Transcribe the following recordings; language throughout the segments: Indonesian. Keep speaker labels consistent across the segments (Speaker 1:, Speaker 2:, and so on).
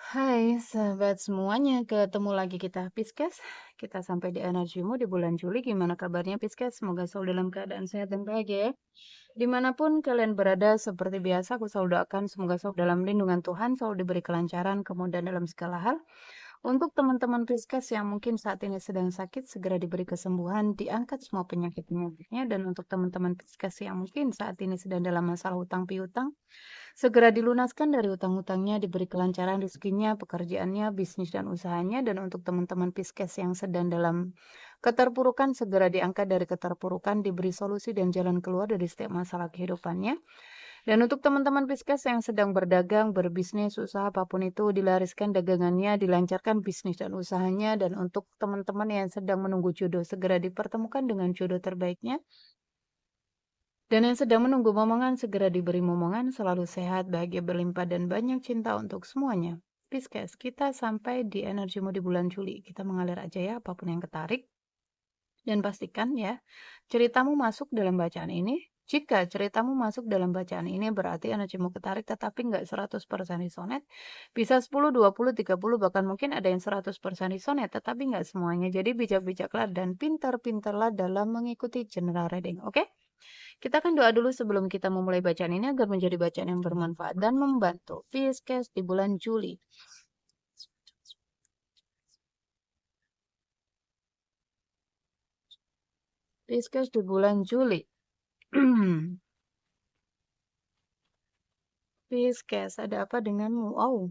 Speaker 1: Hai sahabat semuanya, ketemu lagi kita Pisces. Kita sampai di energimu di bulan Juli. Gimana kabarnya Pisces? Semoga selalu dalam keadaan sehat dan bahagia ya. Dimanapun kalian berada, seperti biasa aku selalu doakan semoga selalu dalam lindungan Tuhan, selalu diberi kelancaran, kemudahan dalam segala hal. Untuk teman-teman Pisces yang mungkin saat ini sedang sakit, segera diberi kesembuhan, diangkat semua penyakit-penyakitnya. Dan untuk teman-teman Pisces yang mungkin saat ini sedang dalam masalah hutang piutang, segera dilunaskan dari hutang-hutangnya, diberi kelancaran rezekinya, pekerjaannya, bisnis dan usahanya. Dan untuk teman-teman Pisces yang sedang dalam keterpurukan, segera diangkat dari keterpurukan, diberi solusi dan jalan keluar dari setiap masalah kehidupannya. Dan untuk teman-teman Pisces yang sedang berdagang, berbisnis, usaha apapun itu, dilariskan dagangannya, dilancarkan bisnis dan usahanya. Dan untuk teman-teman yang sedang menunggu jodoh, segera dipertemukan dengan jodoh terbaiknya. Dan yang sedang menunggu momongan, segera diberi momongan, selalu sehat, bahagia berlimpah, dan banyak cinta untuk semuanya. Pisces, kita sampai di energimu di bulan Juli. Kita mengalir aja ya, apapun yang ketarik. Dan pastikan ya, ceritamu masuk dalam bacaan ini. Jika ceritamu masuk dalam bacaan ini, berarti energimu ketarik, tetapi nggak 100% resonet. Bisa 10, 20, 30, bahkan mungkin ada yang 100% resonet, tetapi nggak semuanya. Jadi bijak-bijaklah dan pintar-pintarlah dalam mengikuti general reading, oke? Kita akan doa dulu sebelum kita memulai bacaan ini agar menjadi bacaan yang bermanfaat dan membantu Pisces di bulan Juli. Pisces di bulan Juli. Pisces, ada apa denganmu? Oh,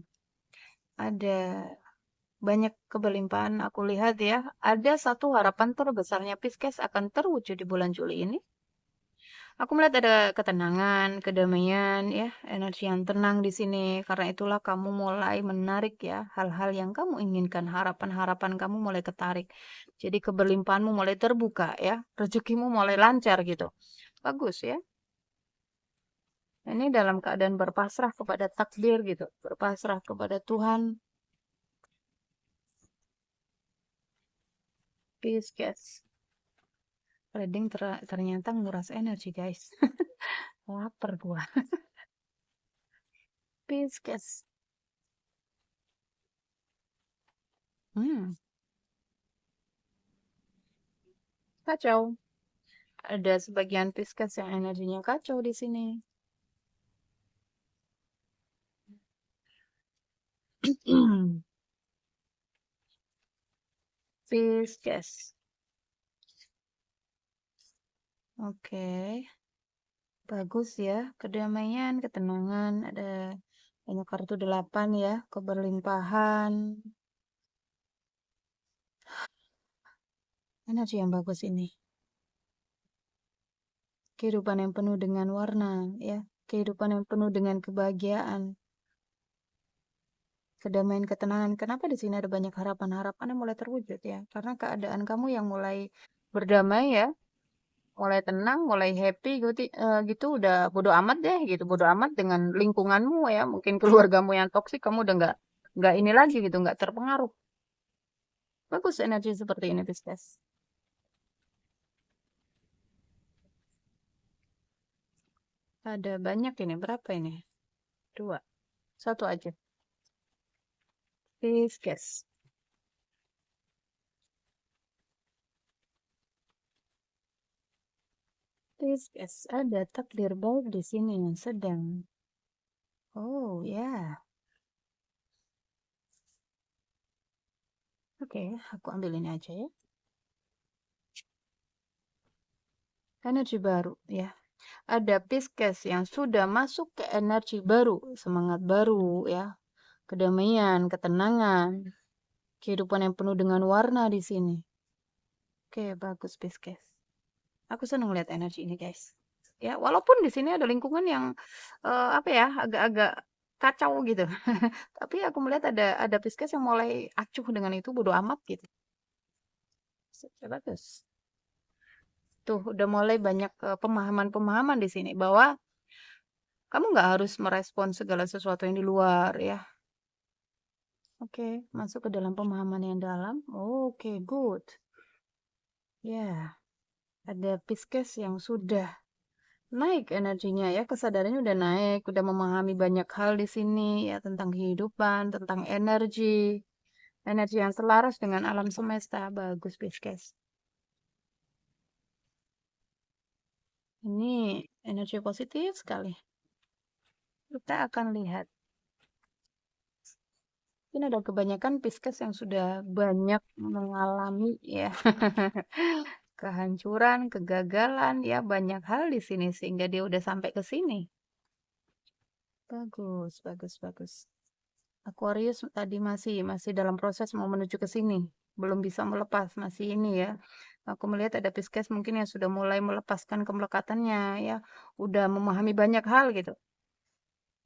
Speaker 1: ada banyak kebelimpahan aku lihat ya. Ada satu harapan terbesarnya Pisces akan terwujud di bulan Juli ini. Aku melihat ada ketenangan, kedamaian, ya, energi yang tenang di sini. Karena itulah kamu mulai menarik ya hal-hal yang kamu inginkan, harapan-harapan kamu mulai ketarik. Jadi keberlimpahanmu mulai terbuka ya, rezekimu mulai lancar gitu. Bagus ya. Ini dalam keadaan berpasrah kepada takdir gitu, berpasrah kepada Tuhan. Peace, guys. Reading ternyata nguras energi, guys. Lapar gua. Peace, guys. Hmm, kacau. Ada sebagian Pisces yang energinya kacau di sini. Pisces. Oke, bagus ya. Kedamaian, ketenangan, ada banyak kartu 8 ya, keberlimpahan. Energi yang bagus ini. Kehidupan yang penuh dengan warna, ya. Kehidupan yang penuh dengan kebahagiaan. Kedamaian, ketenangan. Kenapa di sini ada banyak harapan-harapan yang mulai terwujud ya? Karena keadaan kamu yang mulai berdamai ya, mulai tenang, mulai happy gitu, gitu udah bodo amat deh gitu, bodo amat dengan lingkunganmu ya, mungkin keluargamu yang toksik kamu udah nggak ini lagi gitu, nggak terpengaruh. Bagus energi seperti ini, Pisces. Ada banyak ini, berapa ini? Dua, satu aja. Pisces. Pisces, ada takdir baik di sini yang sedang. Oh ya, oke, aku ambil ini aja ya. Energi baru ya. Ada Pisces yang sudah masuk ke energi baru, semangat baru ya, kedamaian, ketenangan, kehidupan yang penuh dengan warna di sini. Oke, bagus Pisces. Aku senang lihat energi ini, guys. Ya, walaupun di sini ada lingkungan yang apa ya, agak-agak kacau gitu. Tapi aku melihat ada Pisces yang mulai acuh dengan itu, bodo amat gitu. Bagus. Tuh, udah mulai banyak pemahaman-pemahaman di sini bahwa kamu nggak harus merespon segala sesuatu yang di luar ya. Oke, masuk ke dalam pemahaman yang dalam. Oke, good. Ya, ada Pisces yang sudah naik energinya ya, kesadarannya udah naik, udah memahami banyak hal di sini ya tentang kehidupan, tentang energi, energi yang selaras dengan alam semesta. Bagus, Pisces. Ini energi positif sekali. Kita akan lihat. Ini ada kebanyakan Pisces yang sudah banyak mengalami ya kehancuran, kegagalan, ya banyak hal di sini sehingga dia udah sampai ke sini. Bagus, bagus, bagus. Aquarius tadi masih dalam proses mau menuju ke sini, belum bisa melepas, masih ini ya. Aku melihat ada Pisces mungkin yang sudah mulai melepaskan kemelekatannya ya, udah memahami banyak hal gitu.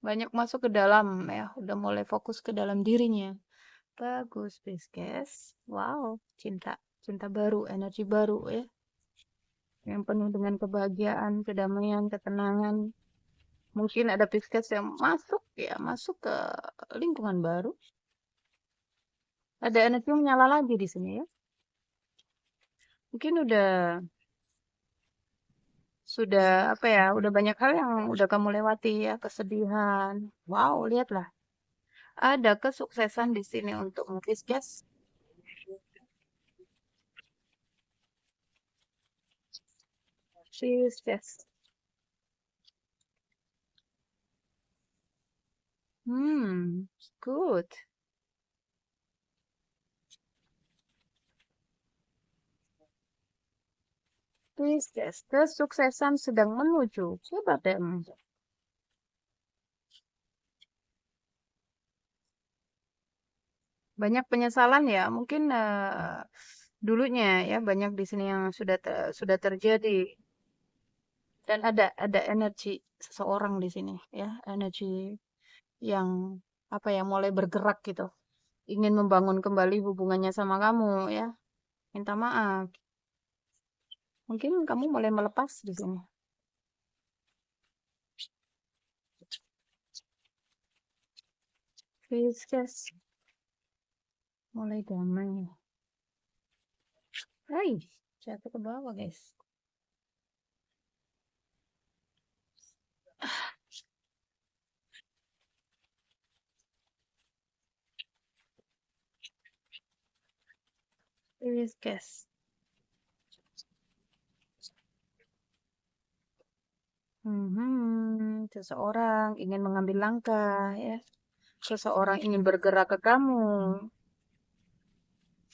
Speaker 1: Banyak masuk ke dalam ya, udah mulai fokus ke dalam dirinya. Bagus, Pisces. Wow, cinta, cinta baru, energi baru ya, yang penuh dengan kebahagiaan, kedamaian, ketenangan. Mungkin ada Pisces yang masuk ya, masuk ke lingkungan baru. Ada energi yang menyala lagi di sini ya. Mungkin sudah apa ya, udah banyak hal yang udah kamu lewati ya, kesedihan. Wow, lihatlah. Ada kesuksesan di sini untuk Pisces. Pisces. Good. Pisces, kesuksesan sedang menuju. Coba deh. Banyak penyesalan ya, mungkin dulunya ya banyak di sini yang sudah terjadi dan ada energi seseorang di sini ya, energi yang apa ya mulai bergerak gitu, ingin membangun kembali hubungannya sama kamu ya, minta maaf. Mungkin kamu mulai melepas di sini. Pisces mulai damai. Hai, jatuh ke bawah guys. Pisces. Seseorang ingin mengambil langkah ya. Seseorang ingin bergerak ke kamu,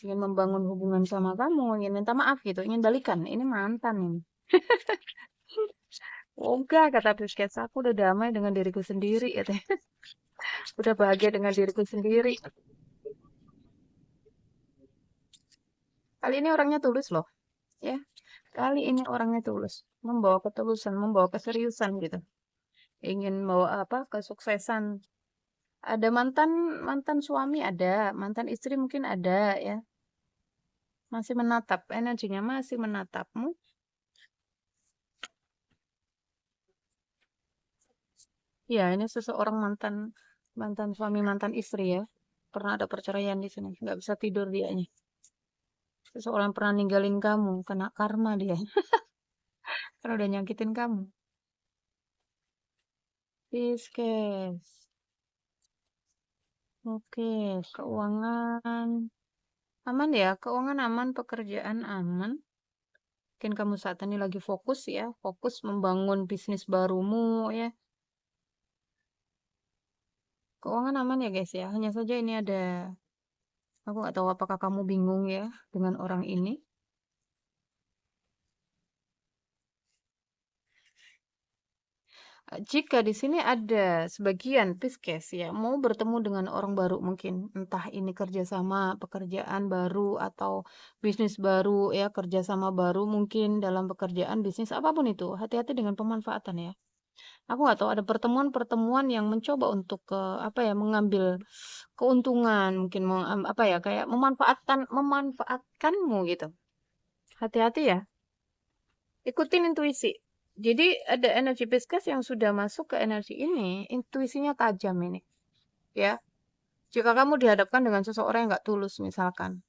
Speaker 1: ingin membangun hubungan sama kamu, ingin minta maaf gitu, ingin balikan. Ini mantan ini. Oh, enggak, kata Pisces, aku udah damai dengan diriku sendiri ya teh. Udah bahagia dengan diriku sendiri. Kali ini orangnya tulus loh, ya. Kali ini orangnya tulus, membawa ketulusan, membawa keseriusan gitu. Ingin bawa apa? Kesuksesan. Ada mantan mantan suami ada, mantan istri mungkin ada ya. Masih menatap, energinya masih menatapmu. Ya, ini seseorang mantan mantan suami, mantan istri ya. Pernah ada perceraian di sini, nggak bisa tidur dianya. Seseorang pernah ninggalin kamu, kena karma dia. Karena udah nyakitin kamu. Pisces. Oke, keuangan aman ya, keuangan aman, pekerjaan aman. Mungkin kamu saat ini lagi fokus ya, fokus membangun bisnis barumu ya. Keuangan aman ya guys ya. Hanya saja ini ada, aku nggak tahu apakah kamu bingung ya dengan orang ini. Jika di sini ada sebagian Pisces ya, mau bertemu dengan orang baru mungkin, entah ini kerjasama, pekerjaan baru atau bisnis baru ya, kerjasama baru mungkin dalam pekerjaan bisnis apapun itu. Hati-hati dengan pemanfaatan ya. Aku nggak tahu ada pertemuan-pertemuan yang mencoba untuk apa ya mengambil keuntungan, mungkin apa ya kayak memanfaatkanmu gitu. Hati-hati ya. Ikutin intuisi. Jadi ada energi Pisces yang sudah masuk ke energi ini, intuisinya tajam ini. Ya, jika kamu dihadapkan dengan seseorang yang nggak tulus misalkan,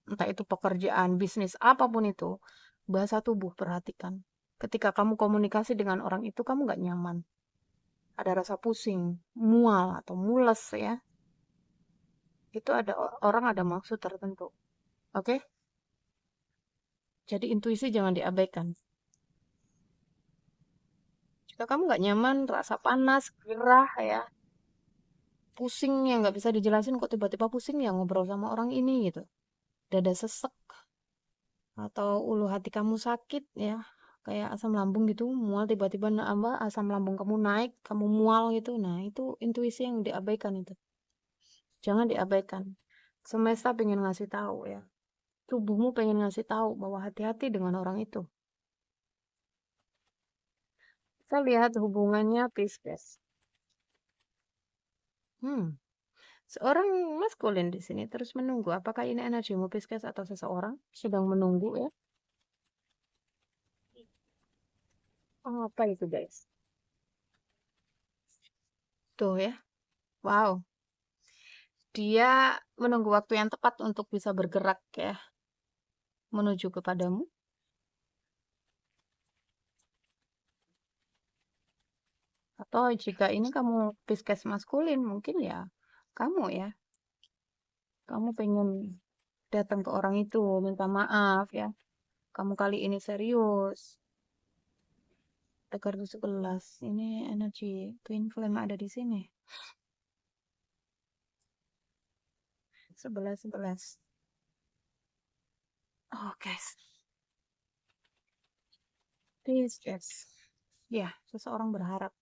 Speaker 1: entah itu pekerjaan, bisnis, apapun itu, bahasa tubuh perhatikan. Ketika kamu komunikasi dengan orang itu, kamu nggak nyaman. Ada rasa pusing, mual, atau mules ya. Itu ada orang ada maksud tertentu. Oke? Jadi intuisi jangan diabaikan. Jika kamu nggak nyaman, rasa panas, gerah ya, pusing yang nggak bisa dijelasin kok tiba-tiba pusing ya ngobrol sama orang ini gitu. Dada sesek atau ulu hati kamu sakit ya, kayak asam lambung gitu, mual tiba-tiba nambah asam lambung kamu naik, kamu mual gitu. Nah, itu intuisi yang diabaikan itu. Jangan diabaikan. Semesta pengen ngasih tahu ya. Tubuhmu pengen ngasih tahu bahwa hati-hati dengan orang itu. Kita lihat hubungannya Pisces. Seorang maskulin di sini terus menunggu. Apakah ini energimu Pisces atau seseorang sedang menunggu ya? Apa itu guys? Tuh ya. Wow. Dia menunggu waktu yang tepat untuk bisa bergerak ya. Menuju kepadamu. Atau jika ini kamu Pisces maskulin mungkin ya. Kamu ya. Kamu pengen datang ke orang itu. Minta maaf ya. Kamu kali ini serius. Ada kartu 11. Ini energi Twin Flame ada di sini. 11. Oh, guys. Pisces. Ya, seseorang berharap.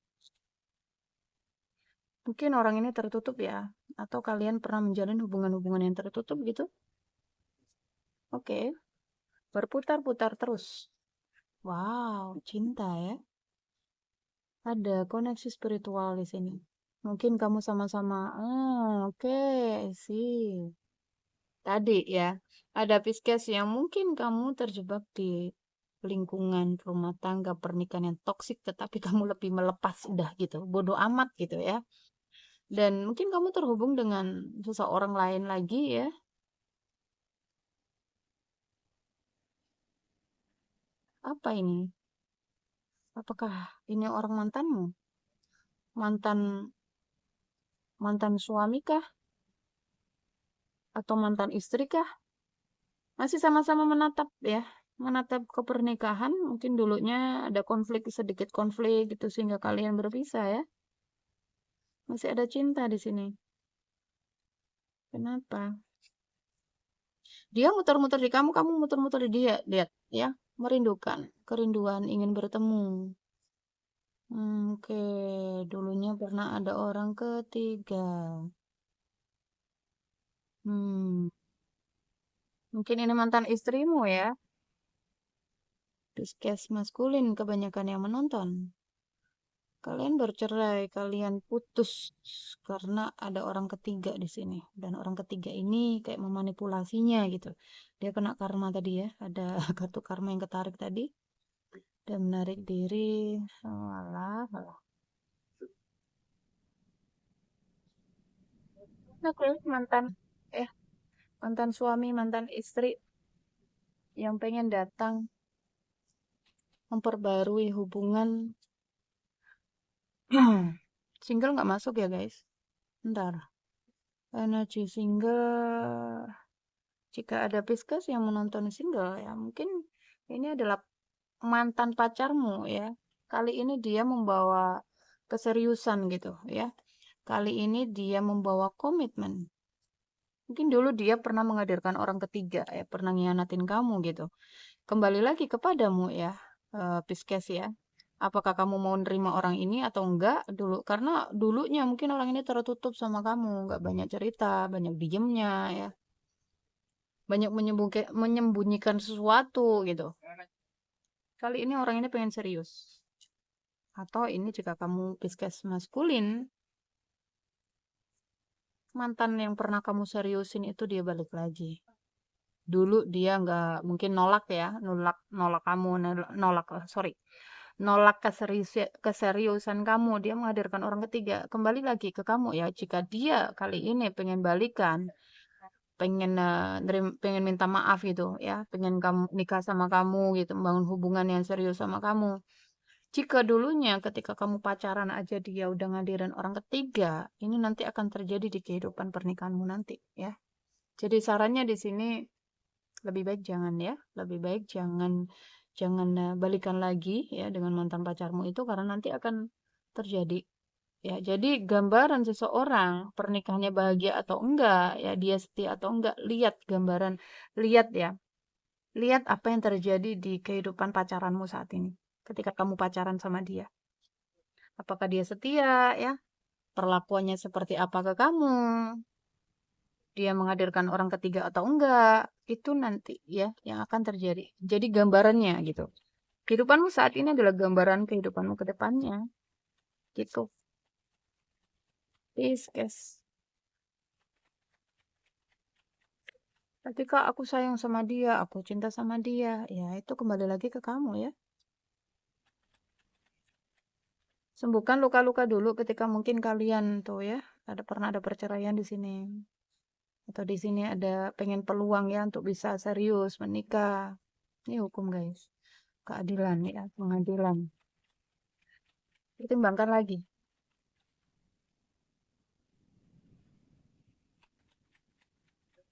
Speaker 1: Mungkin orang ini tertutup ya. Atau kalian pernah menjalin hubungan-hubungan yang tertutup gitu. Oke. Berputar-putar terus. Wow, cinta ya. Ada koneksi spiritual di sini. Mungkin kamu sama-sama. Oke, sih. Tadi ya, ada Pisces yang mungkin kamu terjebak di lingkungan rumah tangga pernikahan yang toksik, tetapi kamu lebih melepas udah gitu, bodoh amat gitu ya. Dan mungkin kamu terhubung dengan seseorang lain lagi ya. Apa ini? Apakah ini orang mantanmu? Mantan mantan suami kah? Atau mantan istri kah? Masih sama-sama menatap ya, menatap ke pernikahan. Mungkin dulunya ada konflik, sedikit konflik gitu sehingga kalian berpisah ya. Masih ada cinta di sini. Kenapa? Dia muter-muter di kamu, kamu muter-muter di dia. Lihat ya, merindukan, kerinduan ingin bertemu. Oke, dulunya pernah ada orang ketiga. Hmm, mungkin ini mantan istrimu ya. Pisces maskulin kebanyakan yang menonton. Kalian bercerai, kalian putus karena ada orang ketiga di sini. Dan orang ketiga ini kayak memanipulasinya gitu. Dia kena karma tadi ya. Ada kartu karma yang ketarik tadi. Dan menarik diri. Alah, alah. Oke, mantan suami, mantan istri yang pengen datang memperbarui hubungan. Single nggak masuk ya guys. Ntar. Energi single. Jika ada Pisces yang menonton single ya mungkin ini adalah mantan pacarmu ya. Kali ini dia membawa keseriusan gitu ya. Kali ini dia membawa komitmen. Mungkin dulu dia pernah menghadirkan orang ketiga ya, pernah ngianatin kamu gitu. Kembali lagi kepadamu ya, Pisces ya. Apakah kamu mau nerima orang ini atau enggak dulu? Karena dulunya mungkin orang ini tertutup sama kamu, enggak banyak cerita, banyak diemnya ya, banyak menyembunyikan sesuatu gitu. Kali ini orang ini pengen serius. Atau ini jika kamu Pisces maskulin, mantan yang pernah kamu seriusin itu dia balik lagi. Dulu dia nggak mungkin nolak ya, nolak kamu, nolak keseriusan kamu. Dia menghadirkan orang ketiga kembali lagi ke kamu ya. Jika dia kali ini pengen balikan, pengen minta maaf gitu ya, pengen kamu nikah sama kamu gitu, membangun hubungan yang serius sama kamu. Jika dulunya ketika kamu pacaran aja dia udah ngadirin orang ketiga, ini nanti akan terjadi di kehidupan pernikahanmu nanti ya. Jadi sarannya di sini lebih baik jangan ya, lebih baik jangan jangan balikan lagi ya dengan mantan pacarmu itu karena nanti akan terjadi. Ya, jadi gambaran seseorang pernikahannya bahagia atau enggak, ya dia setia atau enggak, lihat gambaran, lihat ya, lihat apa yang terjadi di kehidupan pacaranmu saat ini. Ketika kamu pacaran sama dia, apakah dia setia ya? Perlakuannya seperti apa ke kamu? Dia menghadirkan orang ketiga atau enggak? Itu nanti ya yang akan terjadi. Jadi gambarannya gitu. Kehidupanmu saat ini adalah gambaran kehidupanmu ke depannya. Gitu. Peace, guys. Ketika aku sayang sama dia, aku cinta sama dia, ya itu kembali lagi ke kamu ya. Sembuhkan luka-luka dulu ketika mungkin kalian tuh ya, pernah ada perceraian di sini. Atau di sini ada pengen peluang ya untuk bisa serius menikah. Ini hukum guys. Keadilan ya, pengadilan. Pertimbangkan lagi.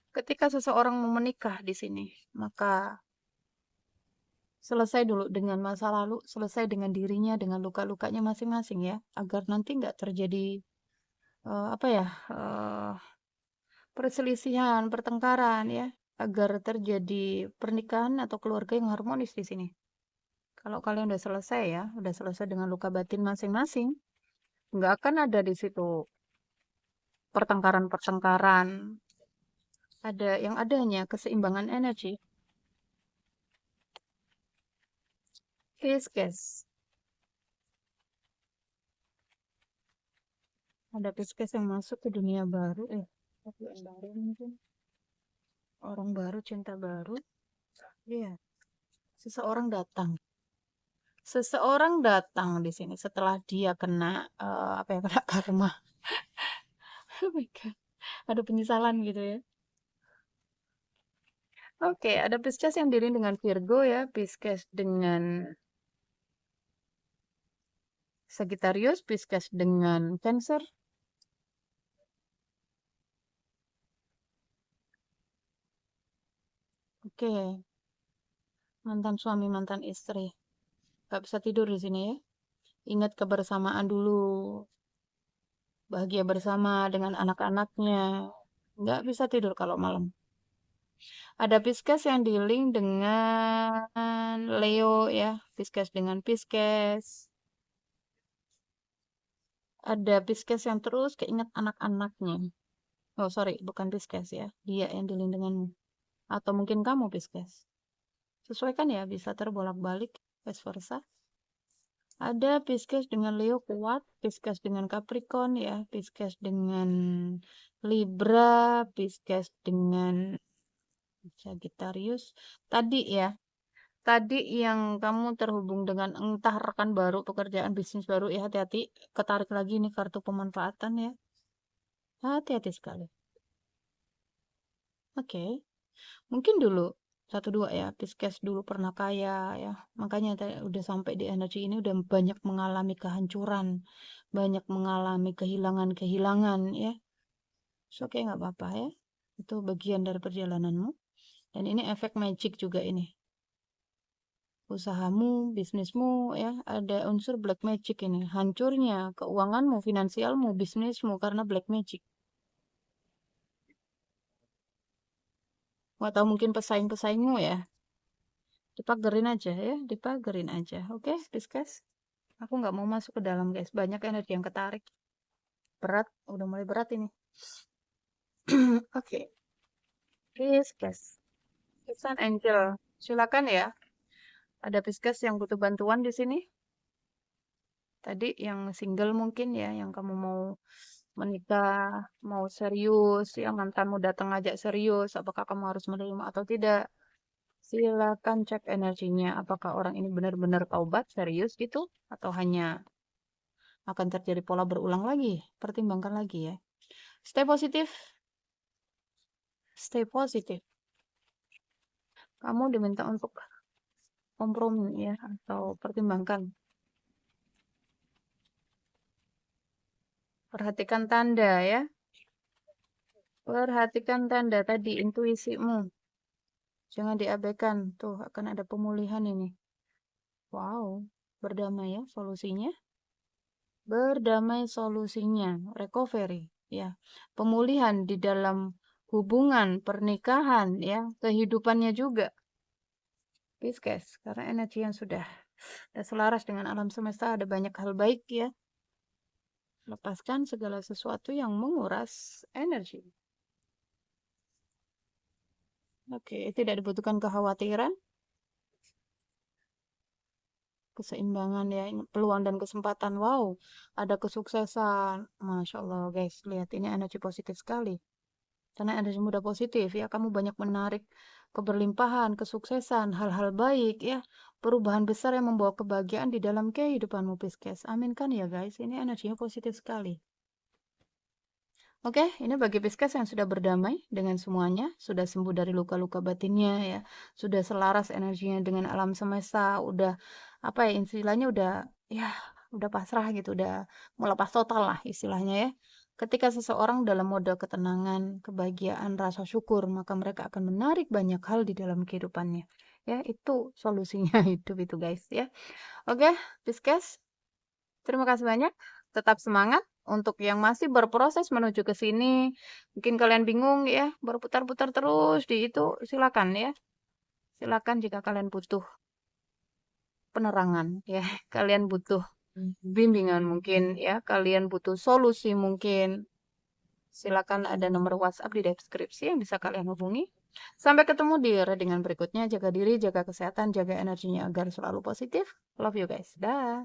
Speaker 1: Ketika seseorang mau menikah di sini, maka selesai dulu dengan masa lalu, selesai dengan dirinya, dengan luka-lukanya masing-masing ya, agar nanti nggak terjadi apa ya, perselisihan, pertengkaran ya, agar terjadi pernikahan atau keluarga yang harmonis di sini. Kalau kalian udah selesai ya, udah selesai dengan luka batin masing-masing, nggak akan ada di situ pertengkaran-pertengkaran. Ada yang adanya keseimbangan energi. Yes, guys. Ada Pisces yang masuk ke dunia baru, tapi yang baru mungkin orang baru, cinta baru. Iya, seseorang datang. Seseorang datang di sini setelah dia kena apa ya, kena karma. Oh my God. Ada penyesalan gitu ya. Oke, ada Pisces yang diri dengan Virgo ya, Pisces dengan Sagittarius, Pisces dengan Cancer. Oke, mantan suami, mantan istri. Gak bisa tidur di sini ya. Ingat kebersamaan dulu. Bahagia bersama dengan anak-anaknya. Nggak bisa tidur kalau malam. Ada Pisces yang dealing dengan Leo ya. Pisces dengan Pisces. Ada Pisces yang terus keinget anak-anaknya. Oh sorry, bukan Pisces ya. Dia yang dealing denganmu. Atau mungkin kamu Pisces. Sesuaikan ya, bisa terbolak-balik, vice versa. Ada Pisces dengan Leo kuat, Pisces dengan Capricorn ya, Pisces dengan Libra, Pisces dengan Sagittarius. Tadi ya, tadi yang kamu terhubung dengan entah rekan baru, pekerjaan bisnis baru ya, hati-hati. Ketarik lagi nih kartu pemanfaatan ya. Hati-hati sekali. Oke, mungkin dulu satu dua ya, Pisces dulu pernah kaya ya. Makanya udah sampai di energi ini udah banyak mengalami kehancuran, banyak mengalami kehilangan-kehilangan ya. So, oke nggak apa-apa ya. Itu bagian dari perjalananmu. Dan ini efek magic juga ini. Usahamu, bisnismu ya, ada unsur black magic ini. Hancurnya keuanganmu, finansialmu, bisnismu karena black magic. Atau mungkin pesaing-pesaingmu ya. Dipagerin aja ya, dipagerin aja. Oke, Pisces. Aku nggak mau masuk ke dalam guys. Banyak energi yang ketarik. Berat, udah mulai berat ini. Oke, Pisces. Pesan Angel. Silakan ya. Ada Pisces yang butuh bantuan di sini. Tadi yang single mungkin ya, yang kamu mau menikah, mau serius, yang mantanmu datang ngajak serius, apakah kamu harus menerima atau tidak? Silakan cek energinya, apakah orang ini benar-benar taubat, serius gitu, atau hanya akan terjadi pola berulang lagi. Pertimbangkan lagi ya. Stay positif. Stay positif. Kamu diminta untuk kompromi ya, atau pertimbangkan. Perhatikan tanda ya. Perhatikan tanda tadi, intuisimu. Jangan diabaikan. Tuh, akan ada pemulihan ini. Wow, berdamai ya solusinya. Berdamai solusinya. Recovery ya. Pemulihan di dalam hubungan, pernikahan ya, kehidupannya juga. Pisces, karena energi yang sudah selaras dengan alam semesta, ada banyak hal baik ya. Lepaskan segala sesuatu yang menguras energi. Oke, tidak dibutuhkan kekhawatiran, keseimbangan ya, peluang dan kesempatan. Wow, ada kesuksesan. Masya Allah guys, lihat ini energi positif sekali. Karena energi muda positif ya, kamu banyak menarik keberlimpahan, kesuksesan, hal-hal baik ya. Perubahan besar yang membawa kebahagiaan di dalam kehidupanmu Pisces. Amin kan ya guys, ini energinya positif sekali. Oke, ini bagi Pisces yang sudah berdamai dengan semuanya, sudah sembuh dari luka-luka batinnya ya, sudah selaras energinya dengan alam semesta, udah apa ya istilahnya udah pasrah gitu, udah melepas total lah istilahnya ya. Ketika seseorang dalam mode ketenangan, kebahagiaan, rasa syukur, maka mereka akan menarik banyak hal di dalam kehidupannya. Ya, itu solusinya hidup itu guys ya. Oke, Pisces, terima kasih banyak. Tetap semangat untuk yang masih berproses menuju ke sini. Mungkin kalian bingung ya, berputar-putar terus di itu, silakan ya. Silakan jika kalian butuh penerangan ya, kalian butuh bimbingan mungkin ya, kalian butuh solusi mungkin. Silakan ada nomor WhatsApp di deskripsi yang bisa kalian hubungi. Sampai ketemu di readingan berikutnya. Jaga diri, jaga kesehatan, jaga energinya agar selalu positif. Love you guys. Dah.